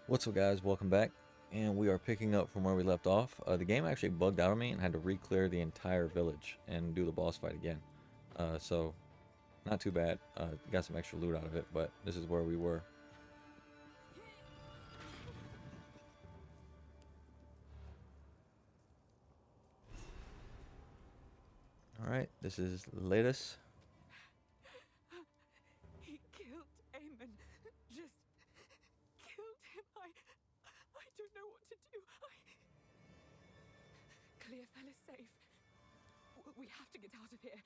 What's up, guys? Welcome back, and we are picking up from where we left off. The game actually bugged out on me and had to re-clear the entire village and do the boss fight again. So not too bad. Got some extra loot out of it, but this is where we were. All right, this is Latest. He killed Eamon. Just killed him. I don't know what to do. Clearfell is safe. We have to get out of here.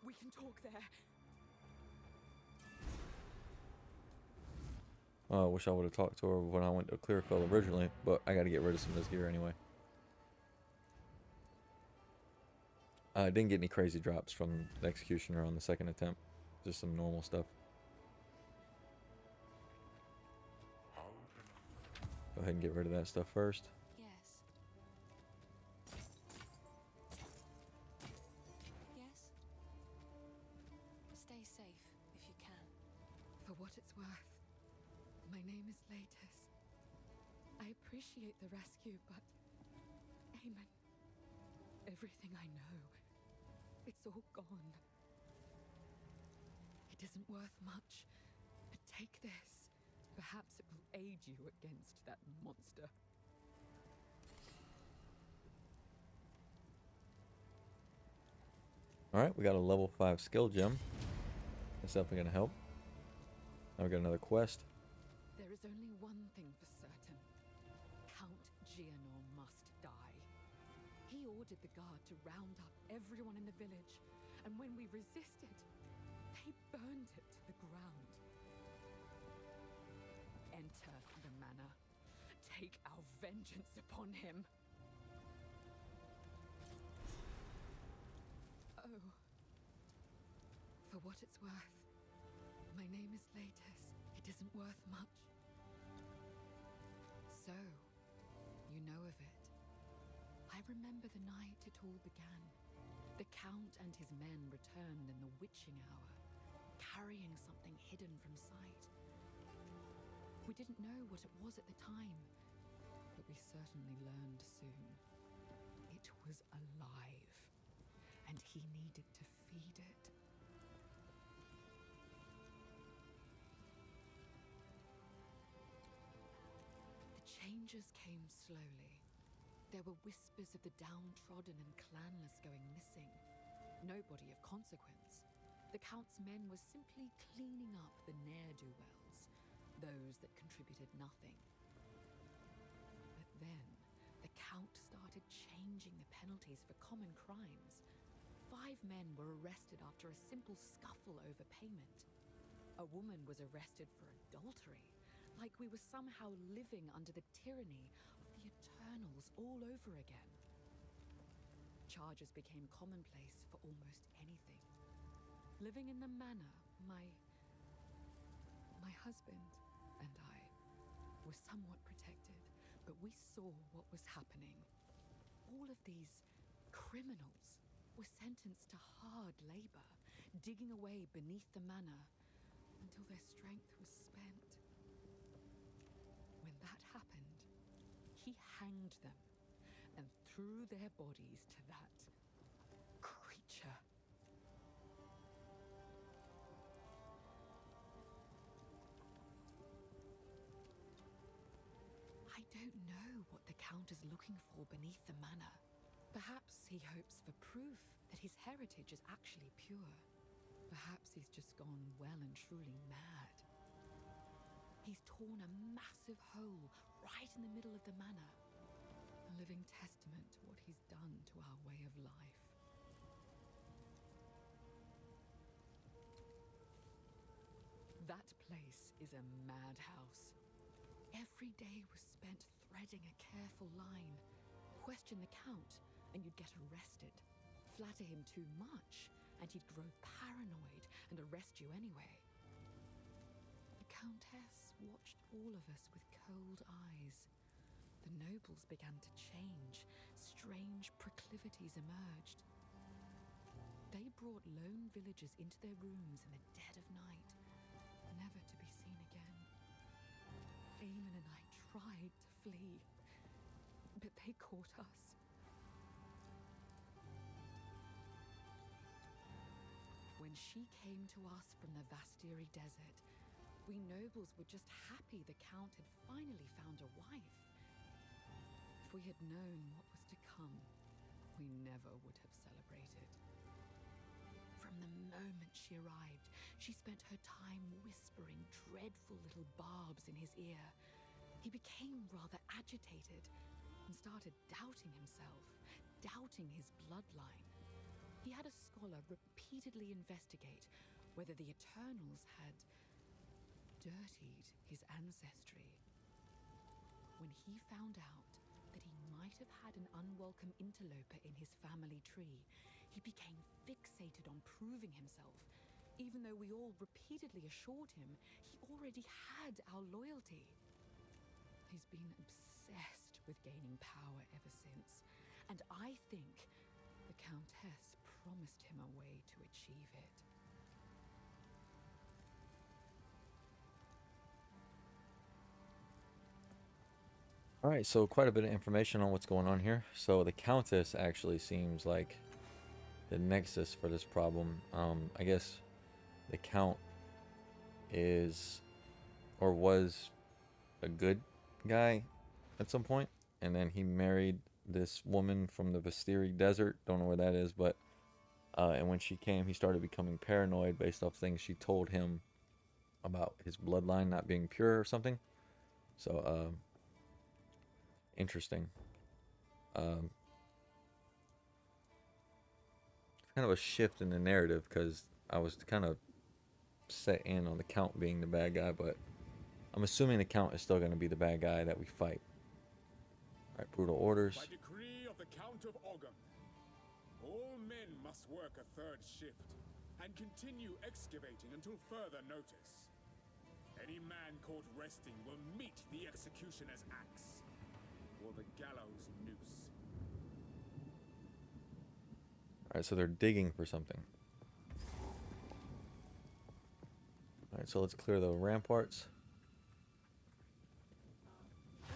We can talk there. I wish I would have talked to her when I went to Clearfield originally, but I got to get rid of some of this gear anyway. I didn't get any crazy drops from the Executioner on the second attempt. Just some normal stuff. Go ahead and get rid of that stuff first. Yes. Yes? Stay safe if you can. For what it's worth, my name is Latus. I appreciate the rescue, but Eamon, everything I know, it's all gone. It isn't worth much, but take this. Perhaps it will aid you against that monster. Alright, we got a level 5 skill gem. That's definitely going to help. Now we got another quest. There is only one thing for certain. Count Gianor must die. He ordered the guard to round up everyone in the village, and when we resisted, they burned it to the ground. Enter the manor. Take our vengeance upon him. Oh. For what it's worth, my name is Latus. It isn't worth much. So, you know of it. I remember the night it all began. The Count and his men returned in the witching hour, carrying something hidden from sight. We didn't know what it was at the time, but we certainly learned soon. It was alive, and he needed to feed it. The changes came slowly. There were whispers of the downtrodden and clanless going missing. Nobody of consequence. The Count's men were simply cleaning up the ne'er-do-wells, those that contributed nothing. But then, the Count started changing the penalties for common crimes. 5 men were arrested after a simple scuffle over payment. A woman was arrested for adultery, like we were somehow living under the tyranny of the Eternals all over again. Charges became commonplace for almost anything. Living in the manor, my husband and I were somewhat protected, but we saw what was happening. All of these criminals were sentenced to hard labor, digging away beneath the manor until their strength was spent. When that happened, he hanged them and threw their bodies to that creature. I don't know what the Count is looking for beneath the manor. Perhaps he hopes for proof that his heritage is actually pure. Perhaps he's just gone well and truly mad. He's torn a massive hole right in the middle of the manor, a living testament to what he's done to our way of life. That place is a madhouse. Every day was spent threading a careful line. Question the Count, and you'd get arrested. Flatter him too much, and he'd grow paranoid and arrest you anyway. The Countess watched all of us with cold eyes. The nobles began to change. Strange proclivities emerged. They brought lone villagers into their rooms in the dead of night, never to be seen again. Eamon and I tried to flee, but they caught us. When she came to us from the Vastiri desert, we nobles were just happy the Count had finally found a wife. If we had known what was to come, we never would have celebrated. From the moment she arrived, she spent her time whispering dreadful little barbs in his ear. He became rather agitated and started doubting himself, doubting his bloodline. He had a scholar repeatedly investigate whether the Eternals had dirtied his ancestry. When he found out that he might have had an unwelcome interloper in his family tree, he became fixated on proving himself, even though we all repeatedly assured him he already had our loyalty. He's been obsessed with gaining power ever since, and I think the Countess promised him a way to achieve it. All right, so quite a bit of information on what's going on here. So the Countess actually seems like the nexus for this problem. I guess the Count is or was a good guy at some point, and then he married this woman from the Vastiri desert. Don't know where that is, but and when she came, he started becoming paranoid based off things she told him about his bloodline not being pure or something. So interesting. Um, kind of a shift in the narrative because I was kind of set in on the Count being the bad guy, but I'm assuming the Count is still going to be the bad guy that we fight. All right, brutal orders. By decree of the Count of Ogum, all men must work a third shift and continue excavating until further notice. Any man caught resting will meet the executioner's axe or the gallows noose. All right, so they're digging for something. All right, so let's clear the ramparts.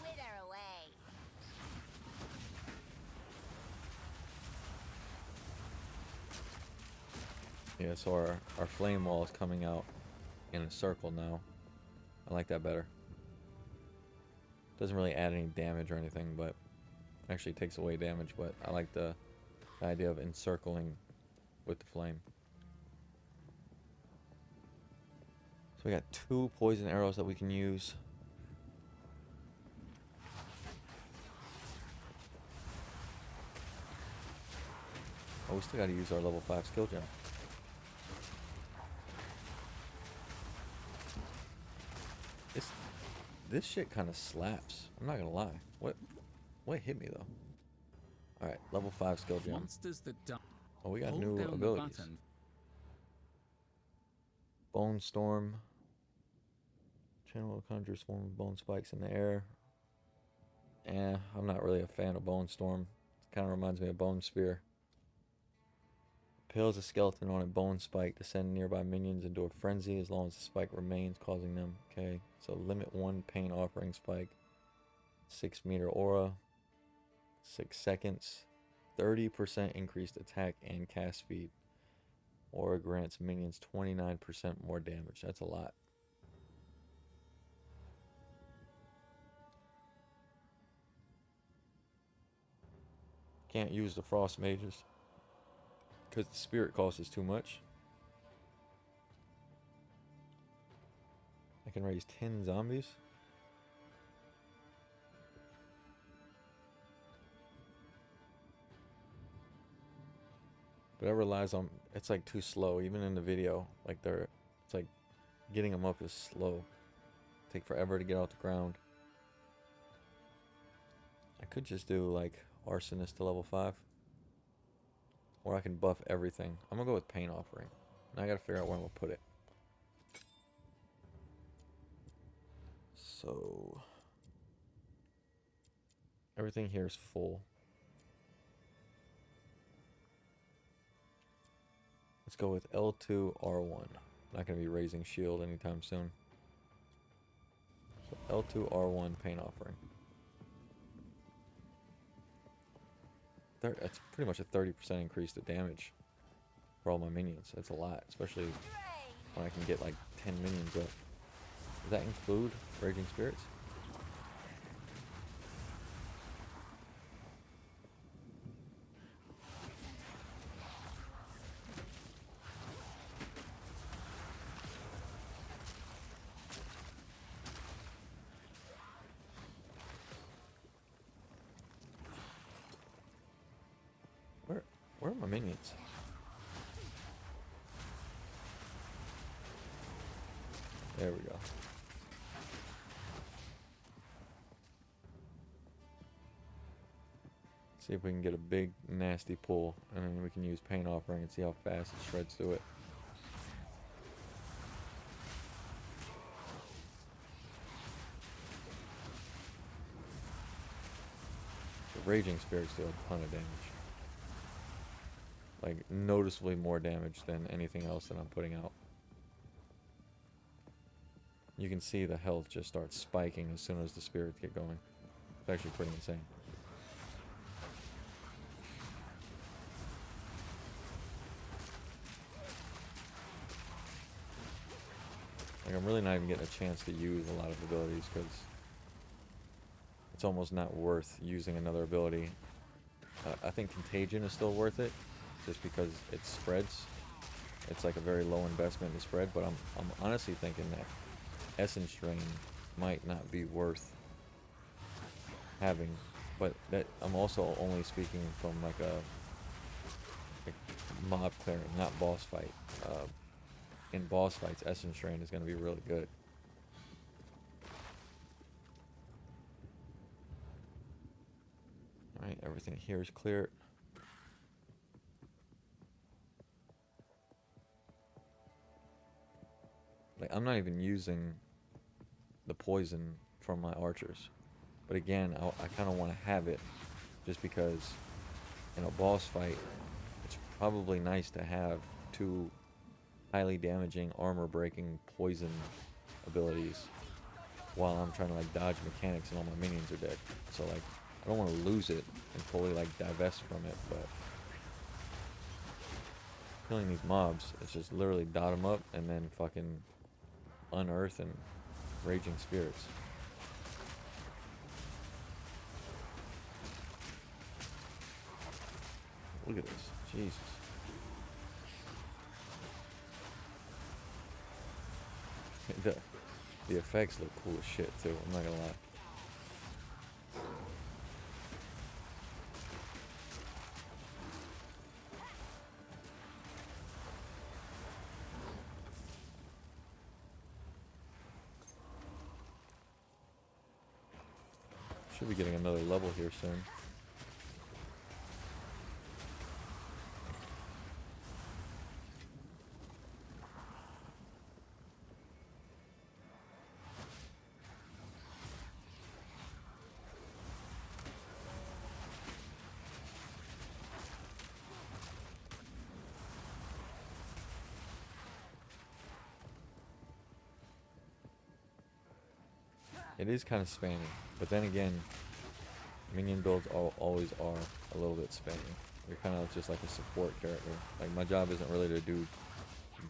Wither away. Yeah, so our flame wall is coming out in a circle now. I like that better. Doesn't really add any damage or anything, but actually takes away damage, but I like the idea of encircling with the flame. So we got 2 poison arrows that we can use. Oh, we still got to use our level 5 skill gem. This shit kind of slaps. I'm not gonna lie. What hit me though? All right, level 5 skill gem. Monsters that die. Oh, we got Hold new down the abilities. button. Bone storm. Channel will conjure a swarm of bone spikes in the air. I'm not really a fan of bone storm. It kind of reminds me of bone spear. Impales a skeleton on a bone spike to send nearby minions into a frenzy as long as the spike remains, causing them. Okay, so limit 1 pain offering spike. 6 meter aura. 6 seconds. 30% increased attack and cast speed. Aura grants minions 29% more damage. That's a lot. Can't use the frost mages because the spirit cost is too much. I can raise 10 zombies. But that relies on, it's like too slow, even in the video. Like it's like getting them up is slow. Take forever to get off the ground. I could just do like arsonist to level 5. Or I can buff everything. I'm gonna go with pain offering. Now I gotta figure out where I'm gonna put it. So everything here is full. Let's go with L2 R1. Not gonna be raising shield anytime soon. So L2 R1 paint offering. That's pretty much a 30% increase to damage for all my minions. That's a lot, especially when I can get like 10 minions up. Does that include Raging Spirits? Where are my minions? There we go. See if we can get a big nasty pull, and then we can use paint offering and see how fast it shreds through it. The Raging Spirits do a ton of damage. Like, noticeably more damage than anything else that I'm putting out. You can see the health just starts spiking as soon as the spirits get going. It's actually pretty insane. Like, I'm really not even getting a chance to use a lot of abilities because it's almost not worth using another ability. I think Contagion is still worth it, just because it spreads. It's like a very low investment to spread, but I'm honestly thinking that Essence Drain might not be worth having. But that I'm also only speaking from like a mob clearing, not boss fight. In boss fights, Essence Drain is going to be really good. Alright, everything here is clear. Like, I'm not even using the poison from my archers. But again, I kind of want to have it just because in a boss fight, it's probably nice to have two highly damaging, armor-breaking poison abilities while I'm trying to like dodge mechanics and all my minions are dead. So like, I don't want to lose it and fully like divest from it, but killing these mobs, it's just literally dot them up and then fucking unearth and Raging Spirits. Look at this. Jesus. The effects look cool as shit too, I'm not gonna lie. Should be getting another level here soon. It is kind of spammy, but then again, minion builds always are a little bit spammy. You're kind of just like a support character. Like, my job isn't really to do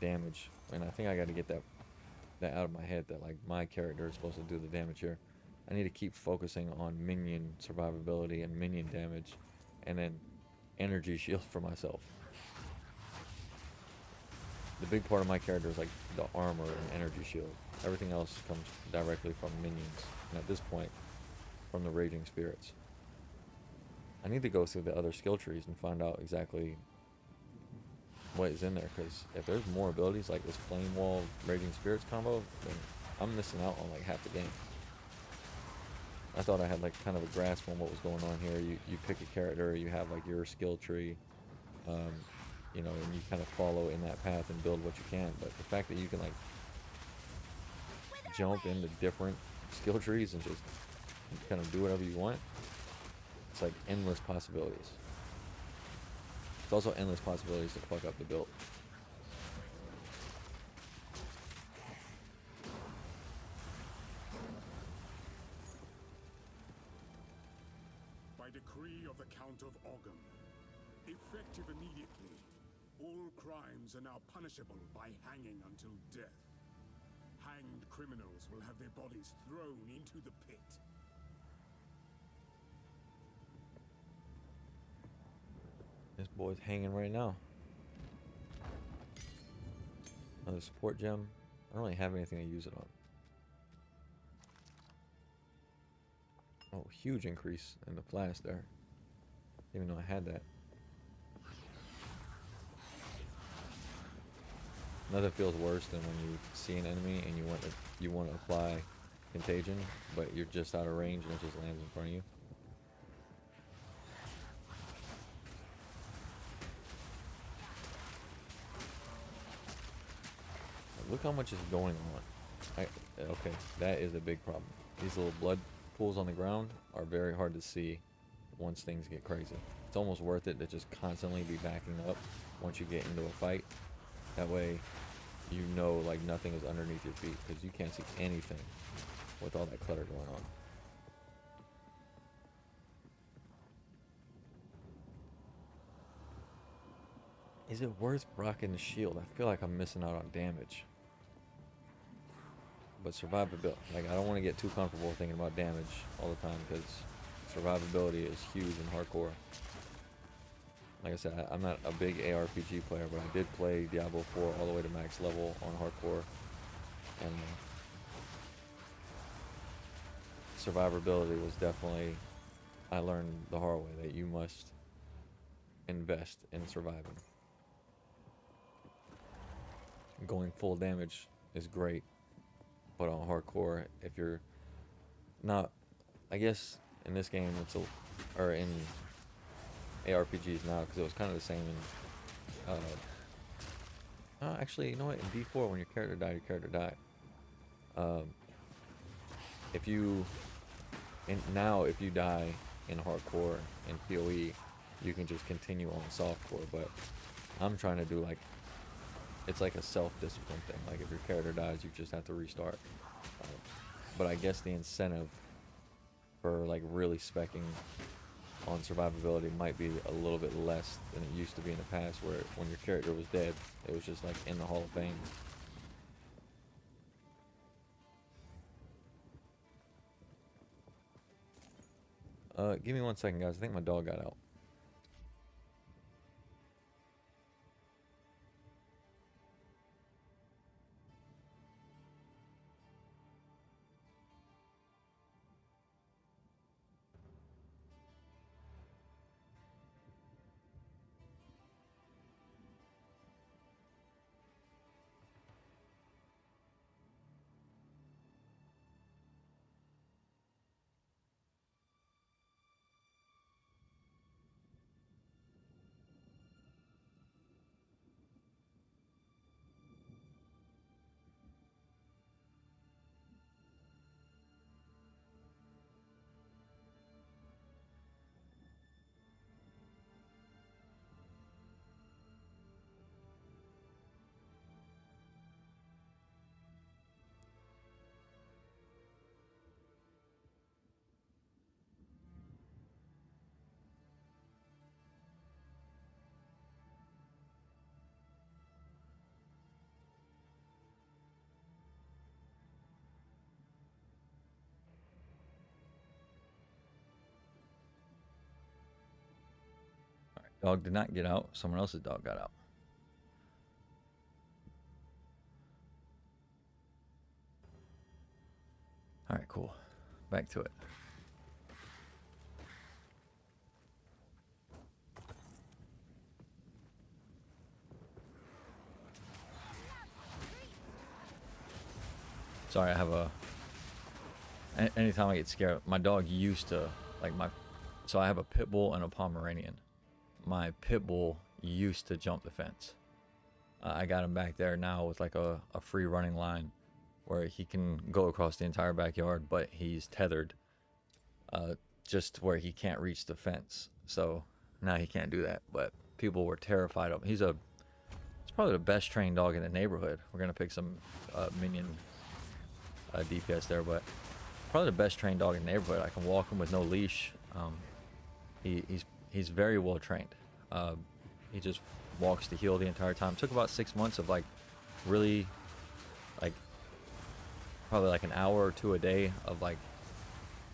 damage, and I think I got to get that out of my head, that like my character is supposed to do the damage here. I need to keep focusing on minion survivability and minion damage, and then energy shield for myself. The big part of my character is like the armor and energy shield. Everything else comes directly from minions, and at this point, from the Raging Spirits. I need to go through the other skill trees and find out exactly what is in there, because if there's more abilities like this Flame Wall Raging Spirits combo, then I'm missing out on like half the game. I thought I had like kind of a grasp on what was going on here. You pick a character, you have like your skill tree, you know, and you kind of follow in that path and build what you can. But the fact that you can like jump into different skill trees and just kind of do whatever you want, it's like endless possibilities. It's also endless possibilities to fuck up the build. By decree of the Count of Ogham, effective immediately, all crimes are now punishable by hanging until death. Hanged criminals will have their bodies thrown into the pit. This boy's hanging right now. Another support gem. I don't really have anything to use it on. Oh, huge increase in the flash there. Didn't even know I had that. Nothing feels worse than when you see an enemy and you want to apply contagion, but you're just out of range and it just lands in front of you. Look how much is going on. Okay, that is a big problem. These little blood pools on the ground are very hard to see once things get crazy. It's almost worth it to just constantly be backing up once you get into a fight. That way, you know like nothing is underneath your feet because you can't see anything with all that clutter going on. Is it worth rocking the shield? I feel like I'm missing out on damage. But survivability, like I don't want to get too comfortable thinking about damage all the time because survivability is huge in hardcore. Like I said, I'm not a big ARPG player, but I did play Diablo 4 all the way to max level on hardcore, and survivability was definitely, I learned the hard way that you must invest in surviving. Going full damage is great, but on hardcore, if you're not, I guess in this game it's or in ARPGs now, because it was kind of the same in actually, you know what, in D4 when your character died, your character died. If you die in hardcore in PoE, you can just continue on softcore, but I'm trying to do like, it's like a self-discipline thing. Like if your character dies, you just have to restart. But I guess the incentive for like really speccing on survivability might be a little bit less than it used to be in the past, where when your character was dead, it was just like in the Hall of Fame. Give me 1 second, guys. I think my dog got out. Dog did not get out. Someone else's dog got out. All right, cool. Back to it. Sorry, I have a... Anytime I get scared, my dog used to, like so I have a pit bull and a Pomeranian. My pit bull used to jump the fence. I got him back there now with like a free running line where he can go across the entire backyard, but he's tethered just where he can't reach the fence. So now he can't do that, but people were terrified of him. He's probably the best trained dog in the neighborhood. We're going to pick some minion DPS there, but probably the best trained dog in the neighborhood. I can walk him with no leash. He's very well trained. He just walks to heal the entire time. Took about 6 months of like really like probably like an hour or two a day of like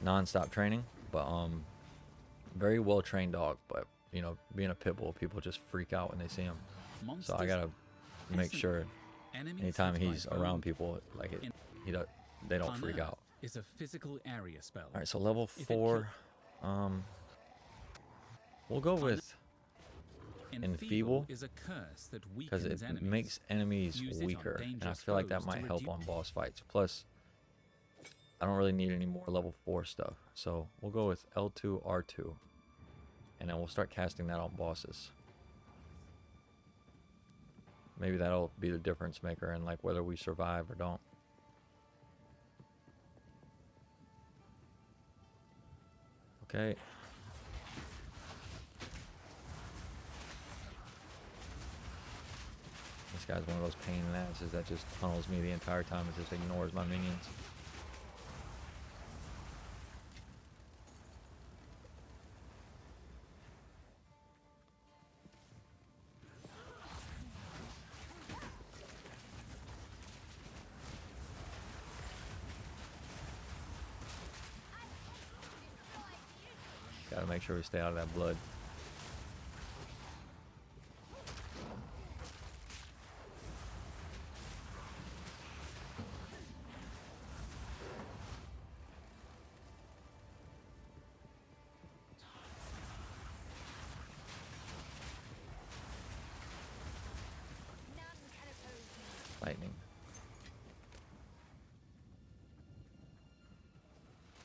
non-stop training, but very well trained dog. But you know, being a pit bull, people just freak out when they see him. So I gotta make sure anytime he's around people, like they don't freak out. Is a physical area spell. All right, so level 4, we'll go with Enfeeble is a curse that because weakens it enemies. makes enemies Use it on weaker, and I dangerous feel like that foes to might help reduce- on boss fights. Plus, I don't really need any more level 4 stuff, so we'll go with L2 R2, and then we'll start casting that on bosses. Maybe that'll be the difference maker in like whether we survive or don't. Okay. This guy's one of those pain in the asses that just tunnels me the entire time and just ignores my minions. Gotta make sure we stay out of that blood. None can oppose me. Lightning.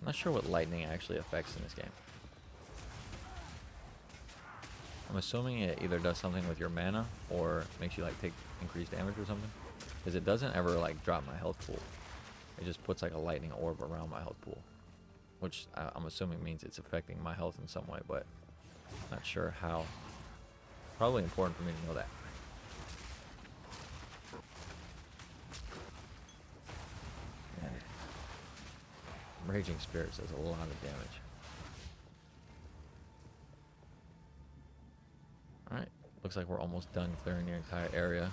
I'm not sure what lightning actually affects in this game. I'm assuming it either does something with your mana or makes you like take increased damage or something. Because it doesn't ever like drop my health pool. It just puts like a lightning orb around my health pool. Which I'm assuming means it's affecting my health in some way, but not sure how. Probably important for me to know that. Man. Raging Spirits does a lot of damage. Alright, looks like we're almost done clearing the entire area.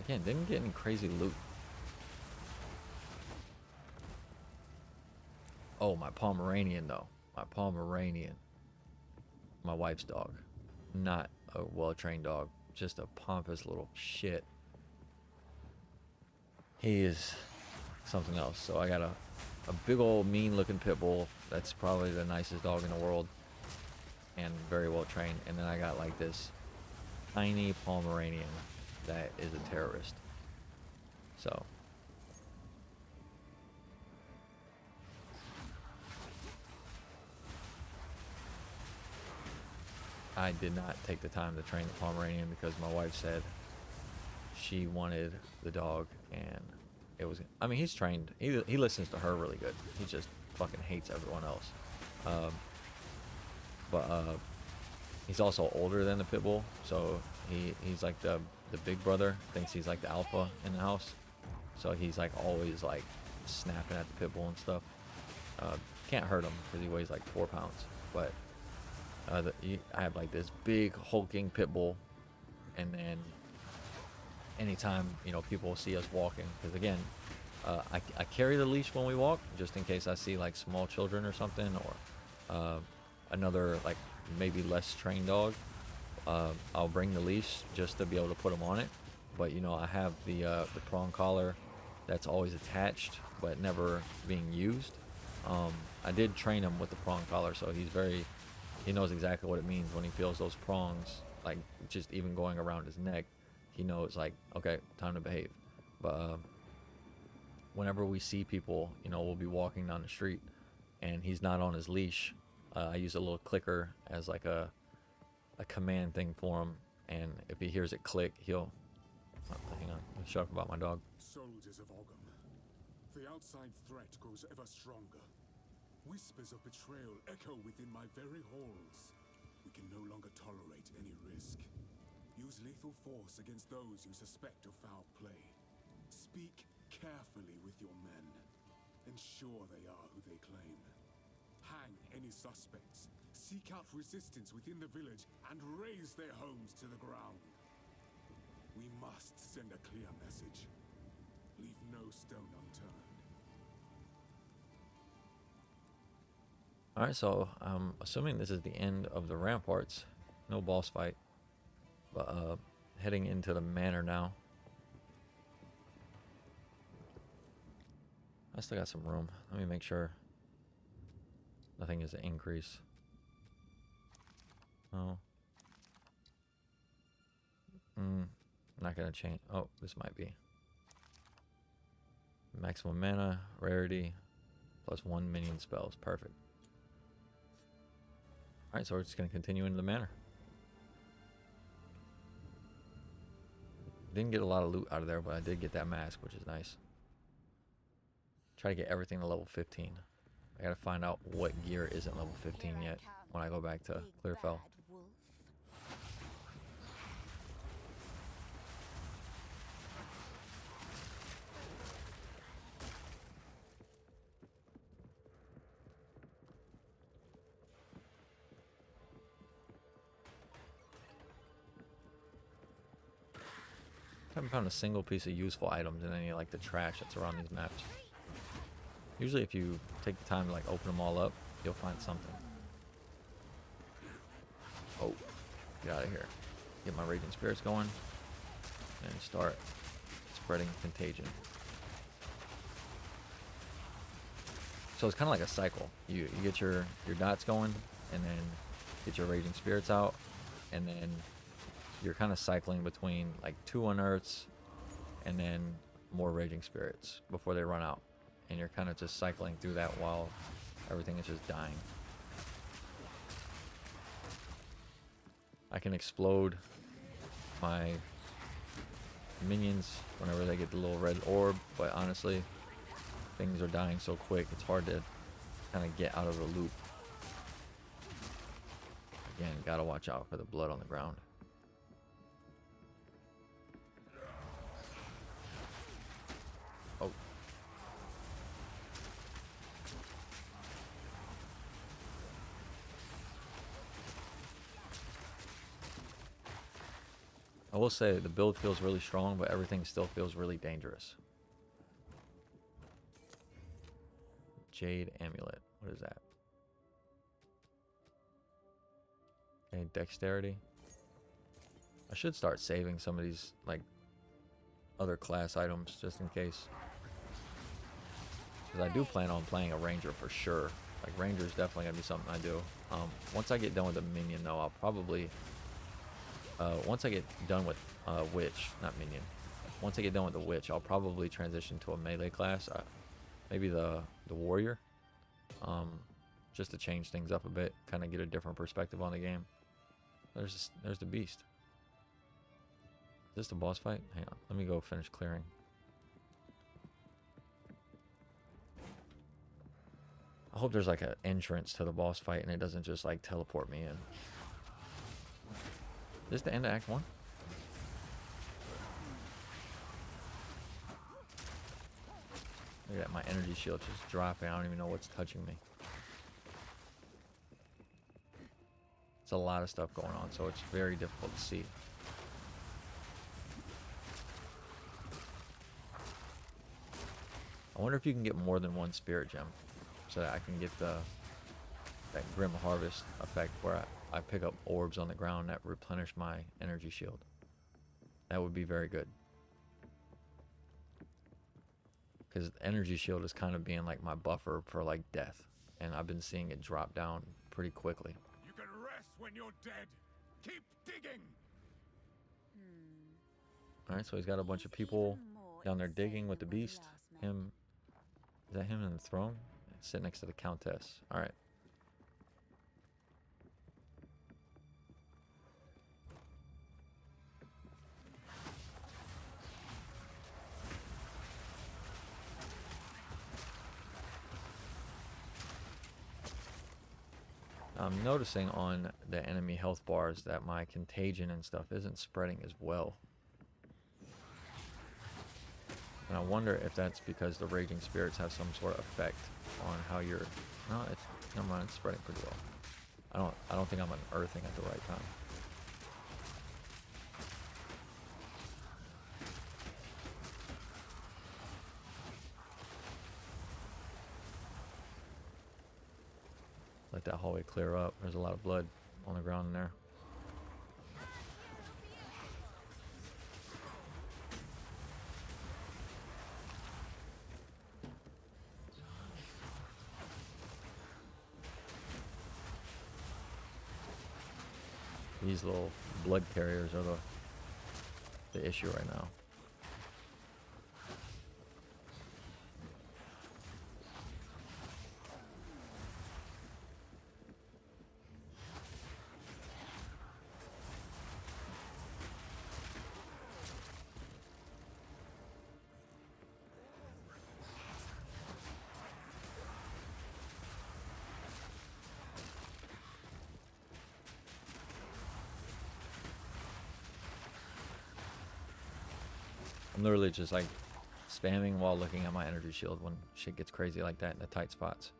Again, didn't get any crazy loot. Oh, my Pomeranian though. My Pomeranian. My wife's dog. Not a well-trained dog. Just a pompous little shit. He is something else. So I got a big old mean looking pit bull. That's probably the nicest dog in the world. And very well trained. And then I got like this tiny Pomeranian that is a terrorist. So I did not take the time to train the Pomeranian because my wife said she wanted the dog, and it was, I mean, he's trained, he listens to her really good. He just fucking hates everyone else. But he's also older than the pit bull, so he's like the big brother, thinks he's like the alpha in the house. So he's like always like snapping at the pit bull and stuff. Can't hurt him because he weighs like 4 pounds. But I have like this big hulking pit bull, and then anytime people see us walking, because again, I carry the leash when we walk just in case I see like small children or something, or another like maybe less trained dog. I'll bring the leash just to be able to put them on it. But I have the prong collar that's always attached but never being used. I did train him with the prong collar, so he knows exactly what it means when he feels those prongs, like just even going around his neck. He knows like, okay, time to behave. But whenever we see people, we'll be walking down the street and he's not on his leash. I use a little clicker as like a command thing for him, and if he hears it click, he'll hang on, let me shut up about my dog. Soldiers of Ogham, the outside threat grows ever stronger. Whispers of betrayal echo within my very halls. We can no longer tolerate any risk. Use lethal force against those you suspect of foul play. Speak carefully with your men. Ensure they are who they claim. Hang any suspects. Seek out resistance within the village and raze their homes to the ground. We must send a clear message. Leave no stone unturned. Alright, so I'm assuming this is the end of the Ramparts. No boss fight. But heading into the Manor now. I still got some room. Let me make sure nothing is an increase. No. Not gonna change. Oh, this might be. Maximum mana, rarity, plus 1 minion spells. Perfect. Alright, so we're just gonna continue into the Manor. Didn't get a lot of loot out of there, but I did get that mask, which is nice. Try to get everything to level 15. I gotta find out what gear isn't level 15 yet when I go back to Clearfell. I haven't found a single piece of useful items in any like the trash that's around these maps. Usually if you take the time to like open them all up, you'll find something. Oh, get out of here. Get my Raging Spirits going and start spreading contagion. So it's kind of like a cycle. You get your dots going and then get your Raging Spirits out, and then you're kind of cycling between like 2 unearths and then more Raging Spirits before they run out. And you're kind of just cycling through that while everything is just dying. I can explode my minions whenever they get the little red orb, but honestly, things are dying so quick, it's hard to kind of get out of the loop. Again, gotta watch out for the blood on the ground. Oh. I will say the build feels really strong, but everything still feels really dangerous. Jade Amulet. What is that? Okay, dexterity. I should start saving some of these like other class items just in case. Because I do plan on playing a ranger for sure. Like ranger is definitely gonna be something I do. Once I get done with the minion though, I'll probably once I get done with witch, not minion. Once I get done with the witch, I'll probably transition to a melee class. Maybe the warrior. Just to change things up a bit, kind of get a different perspective on the game. There's the beast. Is this the boss fight? Hang on, let me go finish clearing. I hope there's like an entrance to the boss fight and it doesn't just like teleport me in. Is this the end of Act 1? Look at that, my energy shield just dropping. I don't even know what's touching me. It's a lot of stuff going on, so it's very difficult to see. I wonder if you can get more than one spirit gem so that I can get that Grim Harvest effect where I pick up orbs on the ground that replenish my energy shield. That would be very good. Because energy shield is kind of being like my buffer for like death, and I've been seeing it drop down pretty quickly. You can rest when you're dead. Keep digging. Alright, so he's got a bunch of people down there digging with the beast. Him, is that him in the throne? Sit next to the countess. Alright. I'm noticing on the enemy health bars that my contagion and stuff isn't spreading as well. And I wonder if that's because the Raging Spirits have some sort of effect on how your No, it's never mind. It's spreading pretty well. I don't think I'm unearthing at the right time. Let that hallway clear up. There's a lot of blood on the ground in there. These little blood carriers are the issue right now. I'm literally just like spamming while looking at my energy shield when shit gets crazy like that in the tight spots.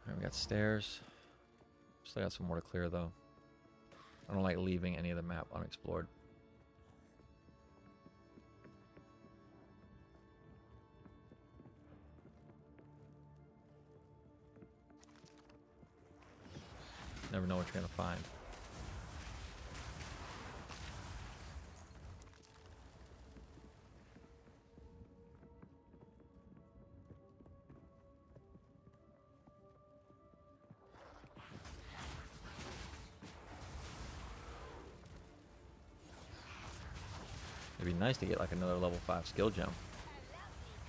Alright, we got stairs. Still got some more to clear though. I don't like leaving any of the map unexplored. Never know what you're gonna find. It'd be nice to get like another level 5 skill gem,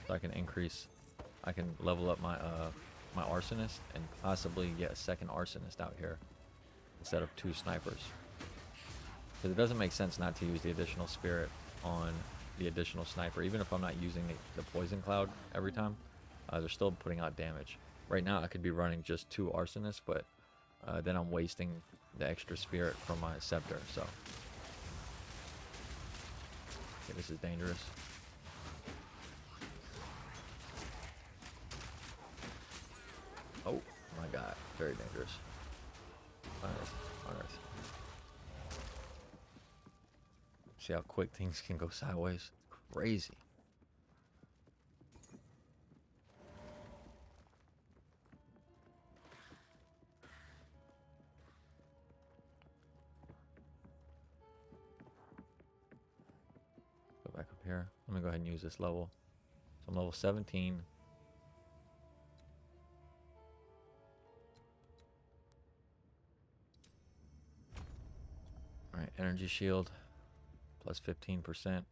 so I can increase. I can level up my my arsonist and possibly get a second arsonist out here instead of 2 snipers. Because it doesn't make sense not to use the additional spirit on the additional sniper, even if I'm not using the poison cloud every time. They're still putting out damage. Right now I could be running just 2 arsonists, but then I'm wasting the extra spirit from my scepter. So okay, this is dangerous. Oh my god, very dangerous. On Earth, on Earth. See how quick things can go sideways? Crazy. Go back up here. Let me go ahead and use this level. So I'm level 17. Alright, energy shield. Plus 15%. Got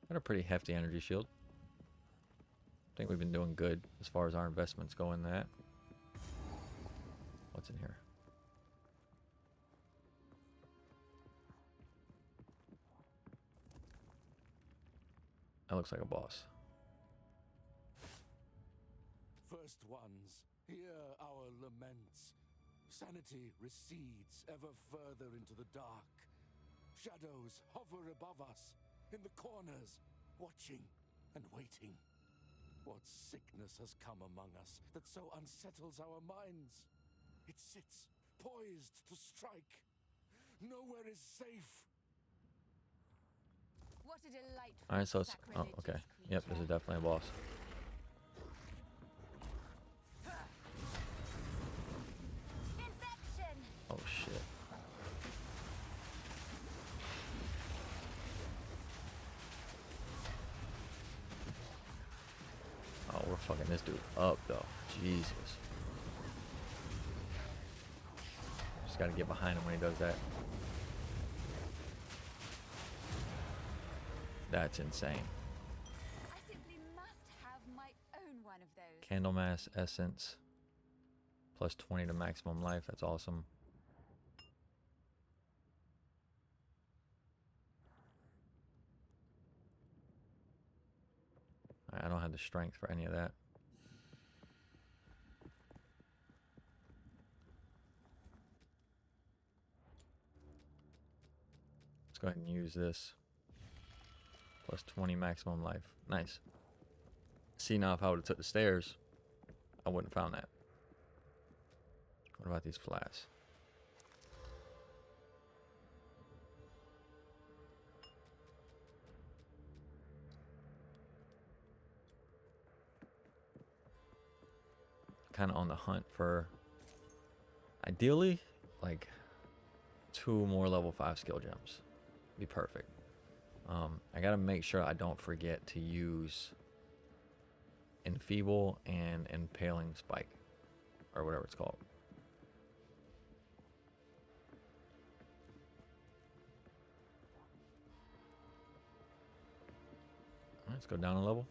a pretty hefty energy shield. I think we've been doing good as far as our investments go in that. What's in here? That looks like a boss. First ones, hear our laments. Sanity recedes ever further into the dark. Shadows hover above us, in the corners, watching and waiting. What sickness has come among us that so unsettles our minds? It sits, poised to strike. Nowhere is safe. What a delightful Alright, so it's... Oh, sacrilegious okay. Yep, this is creature. definitely a boss. Infection! Oh, shit. Oh, we're fucking this dude up, though. Jesus. Just gotta get behind him when he does that. That's insane. I simply must have my own one of those. Candle mass essence. Plus 20 to maximum life. That's awesome. I don't have the strength for any of that. Let's go ahead and use this. Plus 20 maximum life. Nice. What a delightful sacrilegious creature. Alright, so it's 20 maximum life. Plus 20 maximum life. That's awesome. Let's go ahead and use this. Plus 20 maximum life. Nice. 20 maximum life. See, now if I would have took the stairs, I wouldn't have found that. What about these flats? Kind of on the hunt for, ideally, like 2 more level 5 skill gems. Be perfect. I gotta make sure I don't forget to use Enfeeble and Impaling Spike, or whatever it's called. Alright, let's go down a level.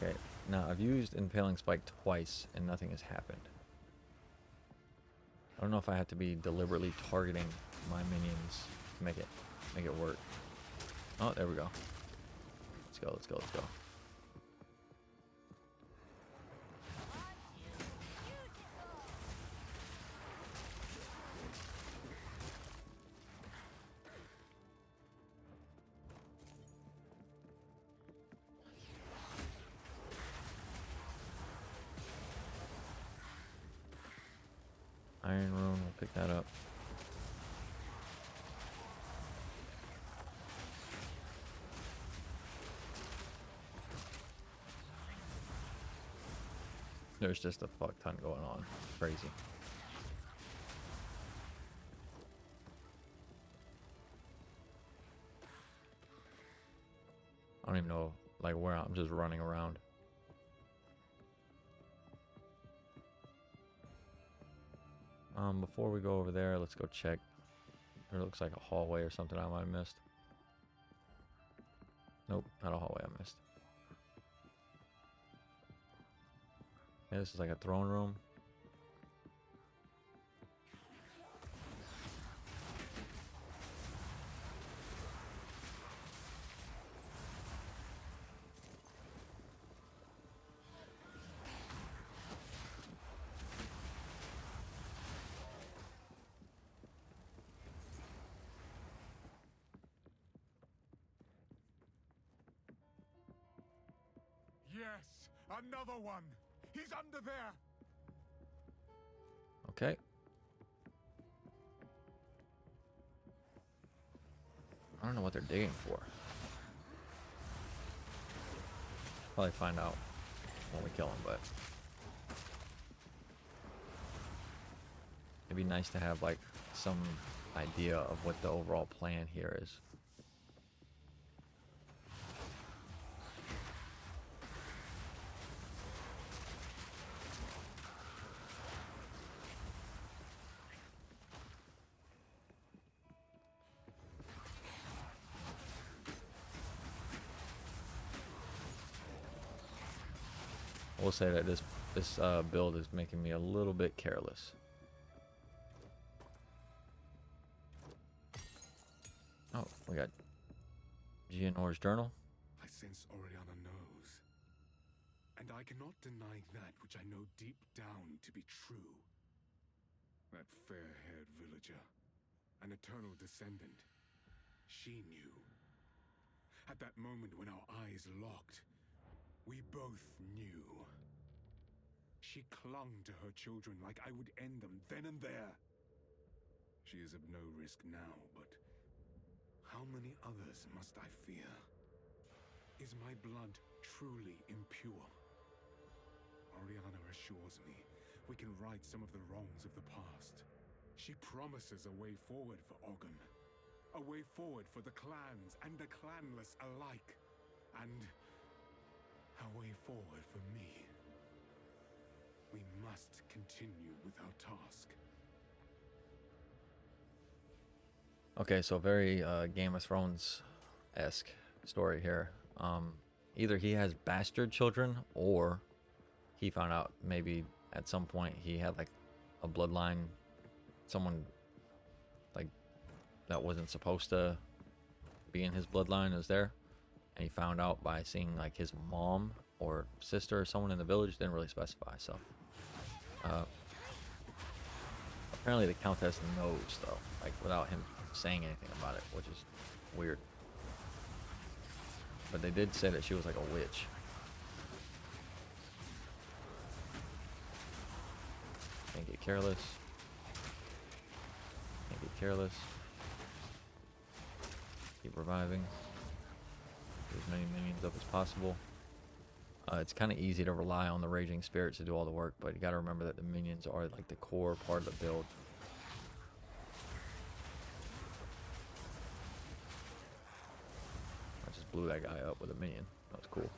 Okay, now I've used Impaling Spike twice and nothing has happened. I don't know if I have to be deliberately targeting my minions to make it work. Oh, there we go. Let's go, let's go, let's go. Iron Rune, we'll pick that up. There's just a fuck ton going on. Crazy. I don't even know like where I'm just running around. Before we go over there, let's go check. There looks like a hallway or something I might have missed. Nope, not a hallway I missed. Yeah, this is like a throne room. Yes, another one. He's under there. Okay. I don't know what they're digging for. Probably find out when we kill him, but it'd be nice to have like some idea of what the overall plan here is. We'll say that this build is making me a little bit careless. Oh, we got Gianor's journal. I sense Oriana knows. And I cannot deny that which I know deep down to be true. That fair-haired villager, an eternal descendant, she knew. At that moment when our eyes locked, we both knew. She clung to her children like I would end them then and there. She is of no risk now, but how many others must I fear? Is my blood truly impure? Oriana assures me we can right some of the wrongs of the past. She promises a way forward for Ogham. A way forward for the clans and the clanless alike. And a way forward for me. We must continue with our task. Okay, so very Game of Thrones-esque story here. Either he has bastard children, or he found out maybe at some point he had like a bloodline, someone like that wasn't supposed to be in his bloodline is there, and he found out by seeing like his mom or sister or someone in the village. Didn't really specify, so Apparently the Countess knows, though, like, without him saying anything about it, which is weird. But they did say that she was like a witch. Can't get careless. Can't get careless. Keep reviving. Get as many minions up as possible. It's kind of easy to rely on the Raging Spirits to do all the work, but you got to remember that the minions are like the core part of the build. I just blew that guy up with a minion. That was cool.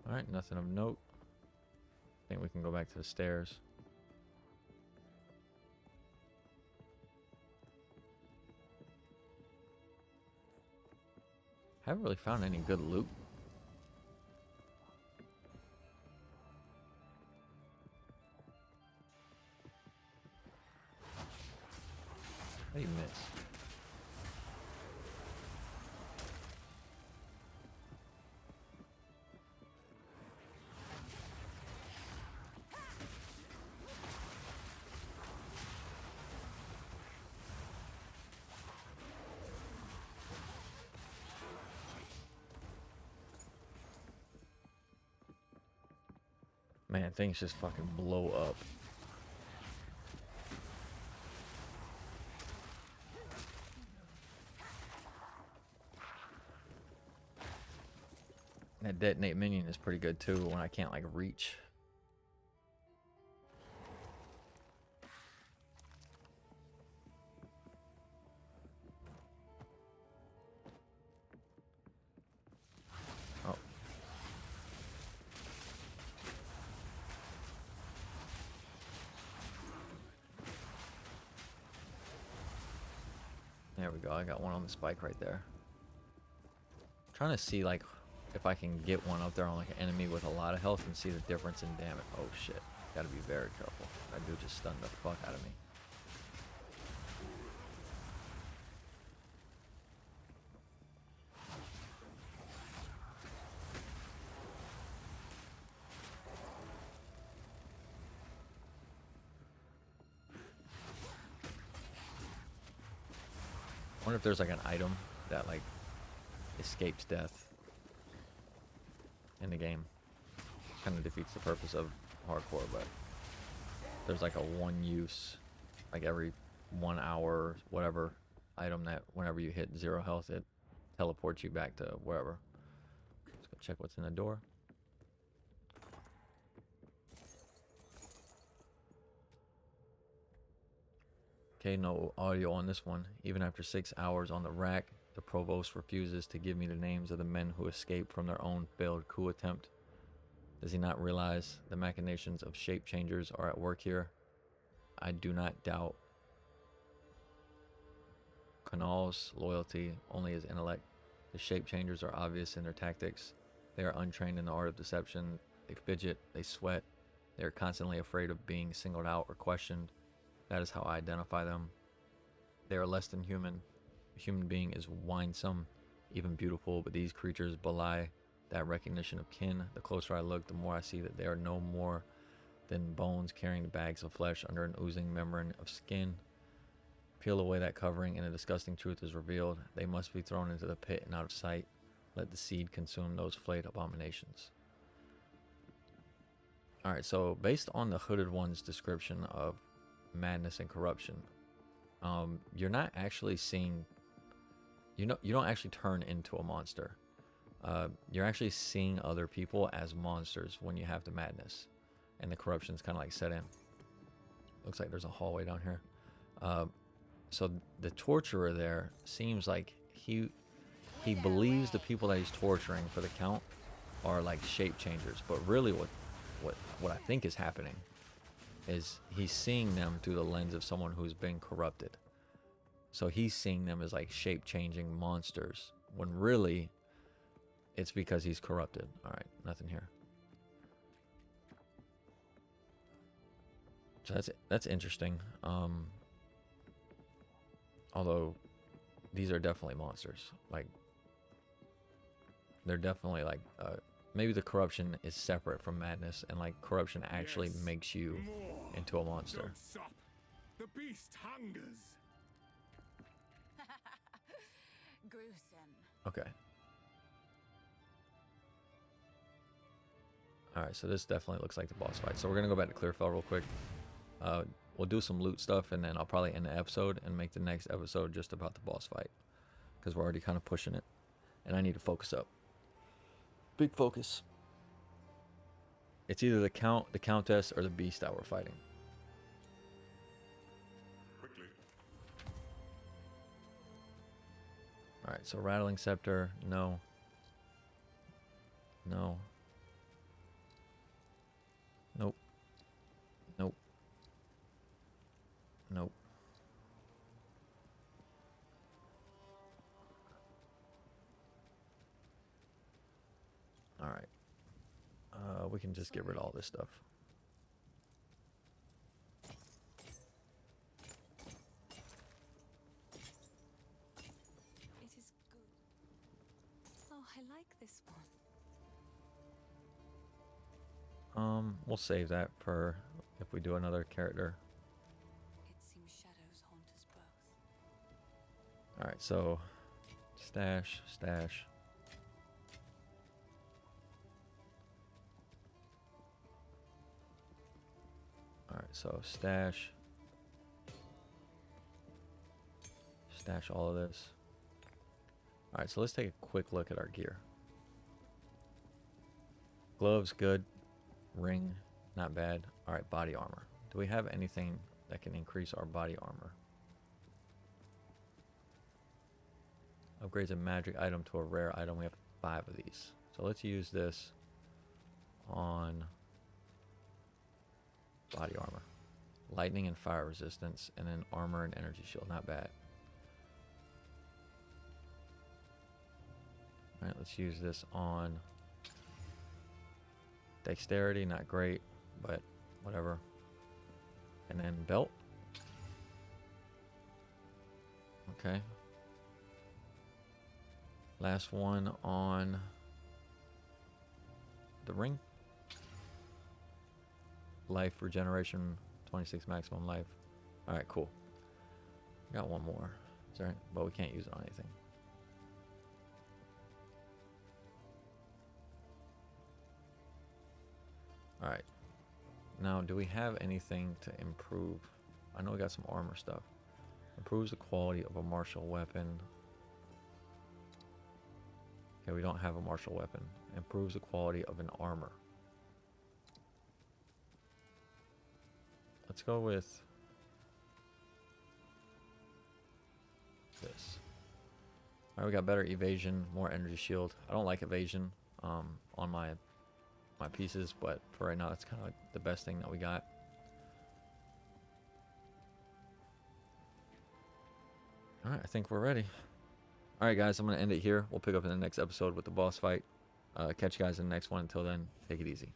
Alright, nothing of note. I think we can go back to the stairs. Haven't really found any good loot. How do you miss? Man, things just fucking blow up. That detonate minion is pretty good too when I can't like reach. Oh. There we go. I got one on the spike right there. Trying to see like if I can get one up there on like an enemy with a lot of health and see the difference in damage. Oh shit. Gotta be very careful. That dude just stunned the fuck out of me. I wonder if there's like an item that like escapes death in the game. Kind of defeats the purpose of hardcore, but there's like a one use, like every 1 hour, whatever item that whenever you hit 0 health, it teleports you back to wherever. Let's go check what's in the door. Okay, no audio on this one. Even after 6 hours on the rack, the provost refuses to give me the names of the men who escaped from their own failed coup attempt. Does he not realize the machinations of shape changers are at work here? I do not doubt Kunal's loyalty, only his intellect. The shape changers are obvious in their tactics. They are untrained in the art of deception. They fidget, they sweat. They are constantly afraid of being singled out or questioned. That is how I identify them. They are less than human. A human being is winsome, even beautiful, but these creatures belie that recognition of kin. The closer I look, the more I see that they are no more than bones carrying bags of flesh under an oozing membrane of skin. Peel away that covering and a disgusting truth is revealed. They must be thrown into the pit and out of sight. Let the seed consume those flayed abominations. Alright, so based on the Hooded One's description of madness and corruption, you're not actually seeing, you don't actually turn into a monster. You're actually seeing other people as monsters when you have the madness, and the corruption's kind of like set in. Looks like there's a hallway down here. So the torturer there seems like he believes the people that he's torturing for the count are like shape changers, but really what I think is happening is he's seeing them through the lens of someone who's been corrupted. So he's seeing them as like shape changing monsters when really it's because he's corrupted. All right, nothing here. So that's interesting. Although these are definitely monsters. Like they're definitely like maybe the corruption is separate from madness, and like corruption actually Yes, makes you more. into a monster. Don't stop. The beast hungers. Gruesome. Okay. Alright, so this definitely looks like the boss fight. So we're gonna go back to Clearfell real quick. We'll do some loot stuff, and then I'll probably end the episode and make the next episode just about the boss fight, because we're already kind of pushing it, and I need to focus up. Big focus. It's either the count, the countess, or the beast that we're fighting. Quickly. All right, so rattling scepter, no, no, nope, nope, nope. All right. We can just get rid of all this stuff. It is good. Oh, I like this one. We'll save that for if we do another character. It seems shadows haunt us both. All right, so stash, stash. All right, so stash, stash all of this. All right, so let's take a quick look at our gear. Gloves, good. Ring, not bad. All right, body armor. Do we have anything that can increase our body armor? Upgrades a magic item to a rare item. We have 5 of these. So let's use this on body armor. Lightning and fire resistance, and then armor and energy shield. Not bad. Alright, let's use this on dexterity. Not great, but whatever. And then belt. Okay. Last one on the ring. Life regeneration, 26 maximum life. Alright, cool. Got one more. Is there, but we can't use it on anything. Alright. Now, do we have anything to improve? I know we got some armor stuff. Improves the quality of a martial weapon. Okay, we don't have a martial weapon. Improves the quality of an armor. Let's go with this. Alright, we got better evasion, more energy shield. I don't like evasion on my pieces, but for right now, it's kind of like the best thing that we got. Alright, I think we're ready. Alright guys, I'm going to end it here. We'll pick up in the next episode with the boss fight. Catch you guys in the next one. Until then, take it easy.